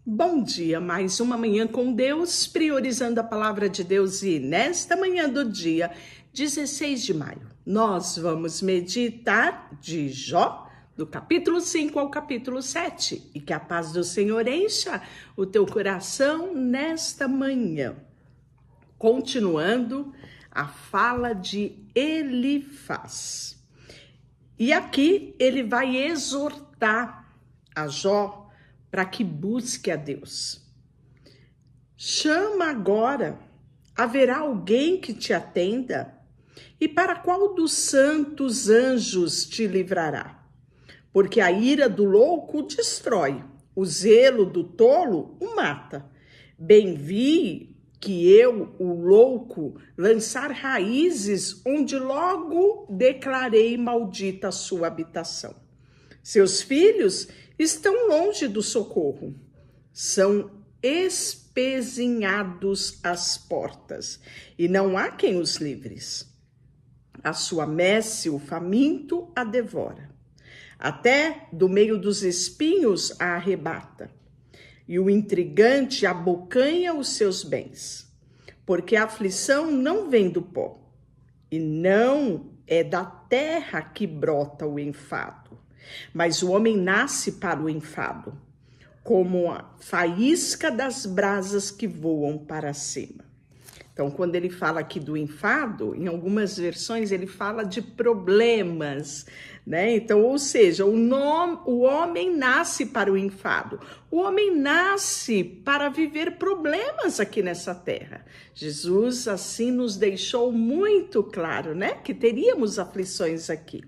Bom dia, mais uma manhã com Deus, priorizando a palavra de Deus, e nesta manhã do dia 16 de maio, nós vamos meditar de Jó, do capítulo 5 ao capítulo 7, e que a paz do Senhor encha o teu coração nesta manhã. Continuando a fala de Elifaz. E aqui ele vai exortar a Jó para que busque a Deus. Chama agora, haverá alguém que te atenda? E para qual dos santos anjos te livrará? Porque a ira do louco o destrói, o zelo do tolo o mata. Bem vi que eu, o louco, lançar raízes onde logo declarei maldita a sua habitação. Seus filhos estão longe do socorro, são espezinhados às portas, e não há quem os livres. A sua messe, o faminto, a devora. Até do meio dos espinhos a arrebata, e o intrigante abocanha os seus bens, porque a aflição não vem do pó, e não é da terra que brota o enfado. Mas o homem nasce para o enfado, como a faísca das brasas que voam para cima. Então, quando ele fala aqui do enfado, em algumas versões ele fala de problemas, né? Então, ou seja, o homem nasce para o enfado. O homem nasce para viver problemas aqui nessa terra. Jesus assim nos deixou muito claro, né? Que teríamos aflições aqui.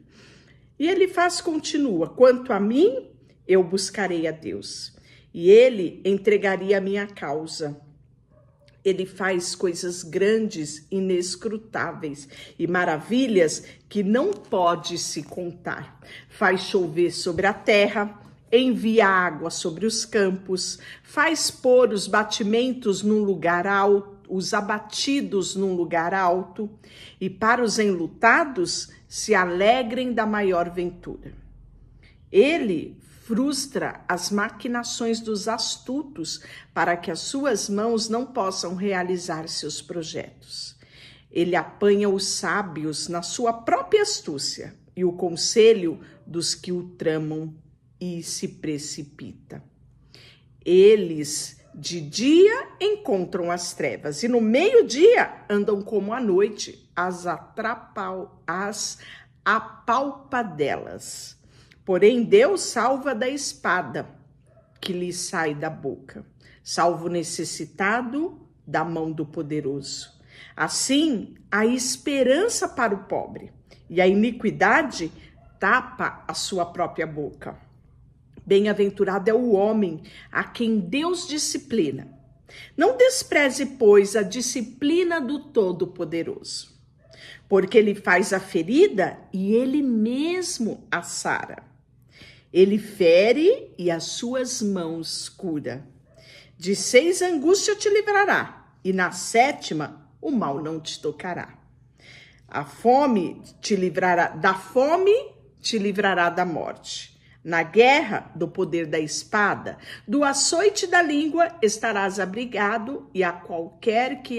E Elifaz continua: quanto a mim, eu buscarei a Deus, e ele entregaria a minha causa. Ele faz coisas grandes, inescrutáveis e maravilhas que não pode se contar. Faz chover sobre a terra, envia água sobre os campos, faz pôr os batimentos num lugar alto, os abatidos num lugar alto, e para os enlutados se alegrem da maior ventura. Ele frustra as maquinações dos astutos para que as suas mãos não possam realizar seus projetos. Ele apanha os sábios na sua própria astúcia e o conselho dos que o tramam e se precipita. Eles de dia encontram as trevas e no meio-dia andam como à noite as apalpadelas. Porém, Deus salva da espada que lhe sai da boca, salva o necessitado da mão do poderoso. Assim, há esperança para o pobre, e a iniquidade tapa a sua própria boca. Bem-aventurado é o homem a quem Deus disciplina. Não despreze, pois, a disciplina do Todo-Poderoso, porque ele faz a ferida e ele mesmo a sara. Ele fere e as suas mãos cura. De 6 angústias te livrará, e na 7ª o mal não te tocará. Da fome te livrará da morte. Na guerra, do poder da espada, do açoite da língua estarás abrigado, e a qualquer que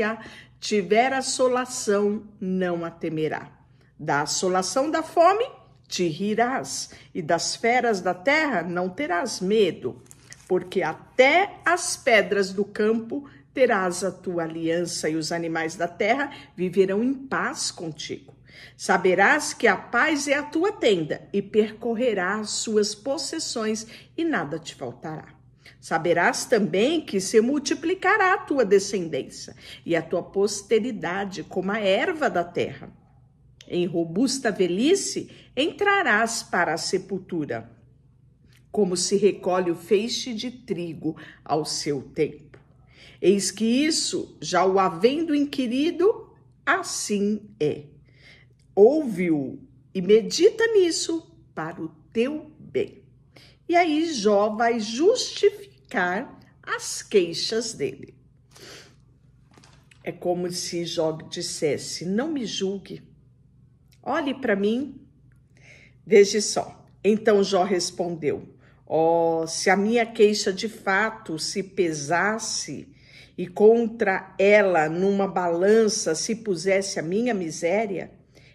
tiver assolação não a temerá. Da assolação da fome te rirás, e das feras da terra não terás medo, porque até as pedras do campo terás a tua aliança, e os animais da terra viverão em paz contigo. Saberás que a paz é a tua tenda, e percorrerás suas possessões, e nada te faltará. Saberás também que se multiplicará a tua descendência, e a tua posteridade como a erva da terra. Em robusta velhice entrarás para a sepultura, como se recolhe o feixe de trigo ao seu tempo. Eis que isso, já o havendo inquirido, assim é. Ouve-o e medita nisso para o teu bem. E aí Jó vai justificar as queixas dele. É como se Jó dissesse: não me julgue, olhe para mim, veja só. Então Jó respondeu: Oh, se a minha queixa de fato se pesasse e contra ela numa balança se pusesse a minha miséria,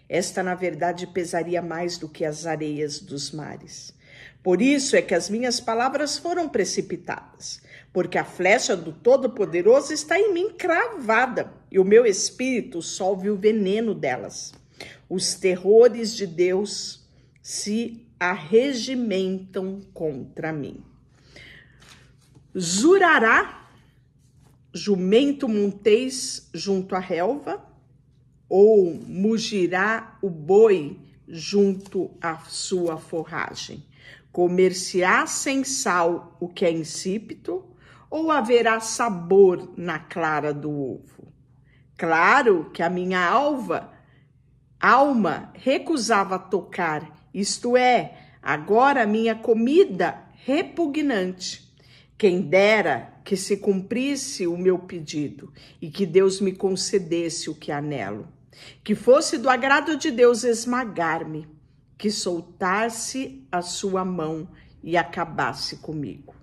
esta na verdade pesaria mais do que as areias dos mares. Por isso é que as minhas palavras foram precipitadas, porque a flecha do Todo-Poderoso está em mim cravada, e o meu espírito solve o veneno delas. Os terrores de Deus se arregimentam contra mim. Jurará jumento montês junto à relva, ou mugirá o boi junto à sua forragem? Comer-se-á sem sal o que é insípido, ou haverá sabor na clara do ovo? Claro que a minha alma recusava tocar, isto é, agora a minha comida repugnante. Quem dera que se cumprisse o meu pedido e que Deus me concedesse o que anelo. Que fosse do agrado de Deus esmagar-me, que soltasse a sua mão e acabasse comigo.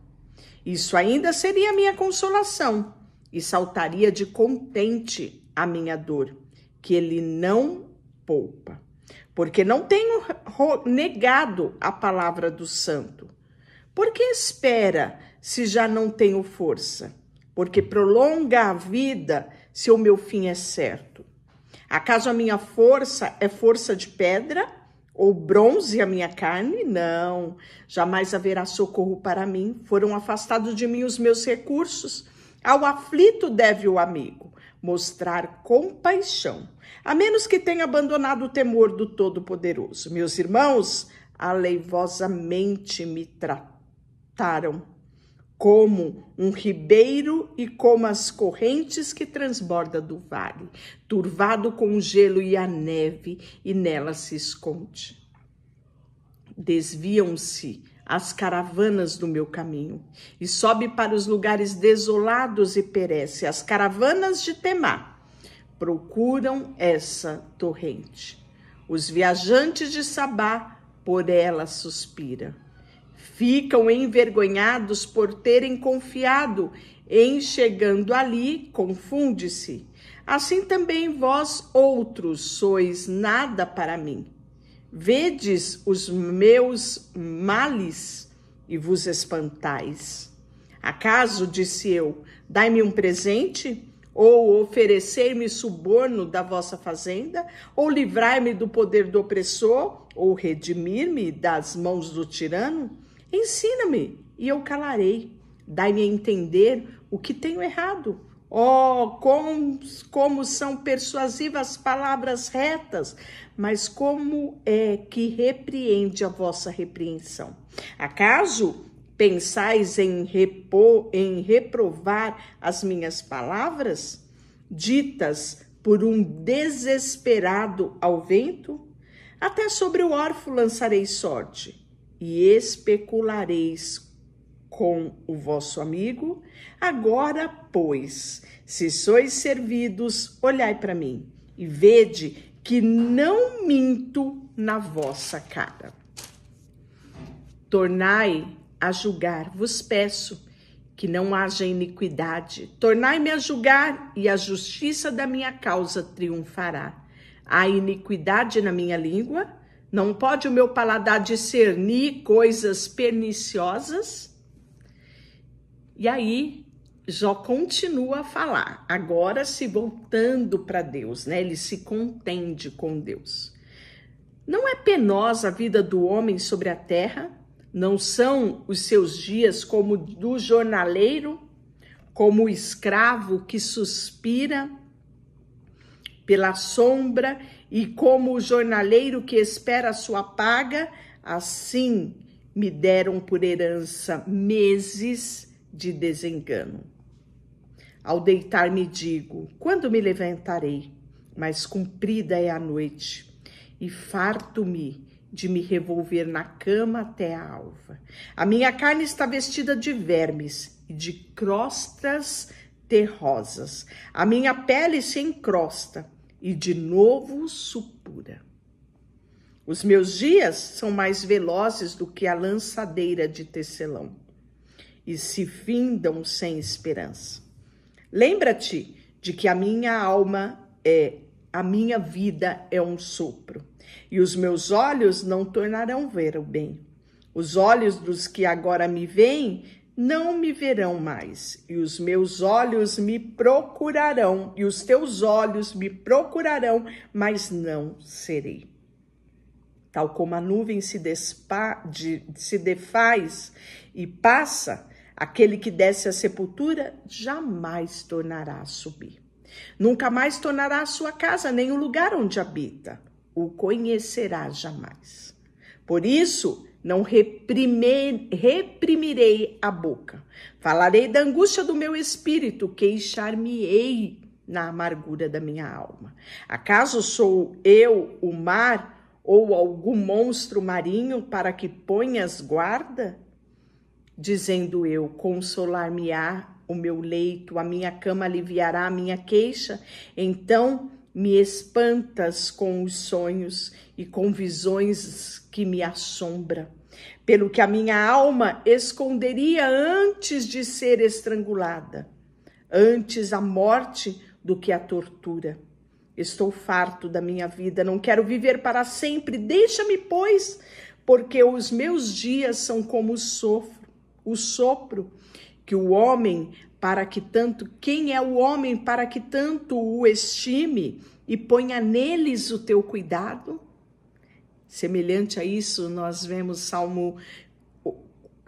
Isso ainda seria a minha consolação e saltaria de contente a minha dor, que ele não poupa. Porque não tenho negado a palavra do santo. Por que espera se já não tenho força? Porque prolonga a vida se o meu fim é certo. Acaso a minha força é força de pedra? Ou bronze a minha carne? Não, jamais haverá socorro para mim. Foram afastados de mim os meus recursos. Ao aflito deve o amigo mostrar compaixão, a menos que tenha abandonado o temor do Todo-Poderoso. Meus irmãos aleivosamente me trataram como um ribeiro e como as correntes que transborda do vale, turvado com o gelo e a neve, e nela se esconde. Desviam-se as caravanas do meu caminho, e sobe para os lugares desolados e perece. As caravanas de Temá procuram essa torrente. Os viajantes de Sabá por ela suspiram. Ficam envergonhados por terem confiado em chegando ali, confunde-se. Assim também vós outros sois nada para mim. Vedes os meus males e vos espantais. Acaso, disse eu, dai-me um presente? Ou oferecer-me suborno da vossa fazenda? Ou livrar-me do poder do opressor? Ou redimir-me das mãos do tirano? Ensina-me e eu calarei. Dai-me a entender o que tenho errado. Oh, como são persuasivas as palavras retas, mas como é que repreende a vossa repreensão? Acaso pensais em reprovar as minhas palavras, ditas por um desesperado ao vento? Até sobre o órfão lançarei sorte, e especulareis com o vosso amigo. Agora, pois, se sois servidos, olhai para mim, e vede que não minto na vossa cara. Tornai a julgar, vos peço, que não haja iniquidade. Tornai-me a julgar, e a justiça da minha causa triunfará. Há iniquidade na minha língua? Não pode o meu paladar discernir coisas perniciosas? E aí, Jó continua a falar, agora se voltando para Deus, né? Ele se contende com Deus. Não é penosa a vida do homem sobre a terra? Não são os seus dias como do jornaleiro, como o escravo que suspira pela sombra e como o jornaleiro que espera a sua paga? Assim me deram por herança meses de desengano. Ao deitar-me digo, quando me levantarei? Mas comprida é a noite, e farto-me de me revolver na cama até a alva. A minha carne está vestida de vermes e de crostas terrosas. A minha pele se encrosta e de novo supura. Os meus dias são mais velozes do que a lançadeira de tecelão e se findam sem esperança. Lembra-te de que a minha vida é um sopro, e os meus olhos não tornarão ver o bem. Os olhos dos que agora me veem não me verão mais, e os meus olhos me procurarão, e os teus olhos me procurarão, mas não serei. Tal como a nuvem se defaz e passa, aquele que desce à sepultura jamais tornará a subir. Nunca mais tornará a sua casa, nem o lugar onde habita. O conhecerá jamais. Por isso, não reprimirei a boca. Falarei da angústia do meu espírito, queixar-me-ei na amargura da minha alma. Acaso sou eu o mar ou algum monstro marinho para que ponhas guarda? Dizendo eu, consolar-me-á o meu leito, a minha cama aliviará a minha queixa. Então me espantas com os sonhos e com visões que me assombram, pelo que a minha alma esconderia antes de ser estrangulada, antes a morte do que a tortura. Estou farto da minha vida, não quero viver para sempre, deixa-me, pois, porque os meus dias são como o sopro que o homem, para que tanto, quem é o homem para que tanto o estime e ponha neles o teu cuidado? Semelhante a isso, nós vemos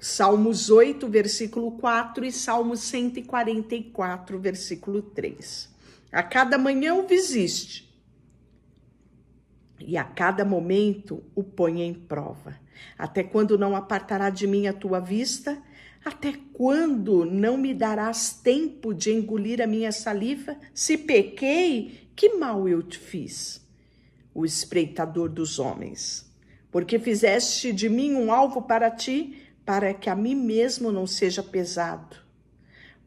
Salmos 8, versículo 4 e Salmos 144, versículo 3. A cada manhã o visite e a cada momento o ponha em prova. Até quando não apartará de mim a tua vista? Até quando não me darás tempo de engolir a minha saliva? Se pequei, que mal eu te fiz? O espreitador dos homens, porque fizeste de mim um alvo para ti, para que a mim mesmo não seja pesado.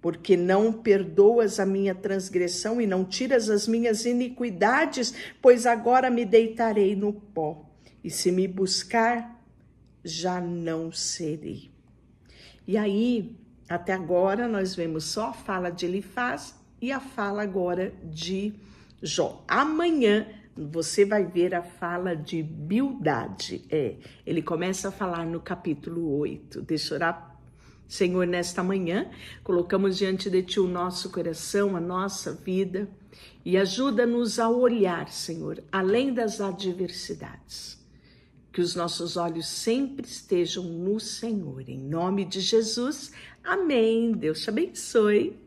Porque não perdoas a minha transgressão e não tiras as minhas iniquidades, pois agora me deitarei no pó, e se me buscar, já não serei. E aí, até agora, nós vemos só a fala de Elifaz e a fala agora de Jó. Amanhã, você vai ver a fala de Bildade. Ele começa a falar no capítulo 8. Deixa eu orar. Senhor, nesta manhã, colocamos diante de Ti o nosso coração, a nossa vida, e ajuda-nos a olhar, Senhor, além das adversidades. Que os nossos olhos sempre estejam no Senhor. Em nome de Jesus, amém. Deus te abençoe.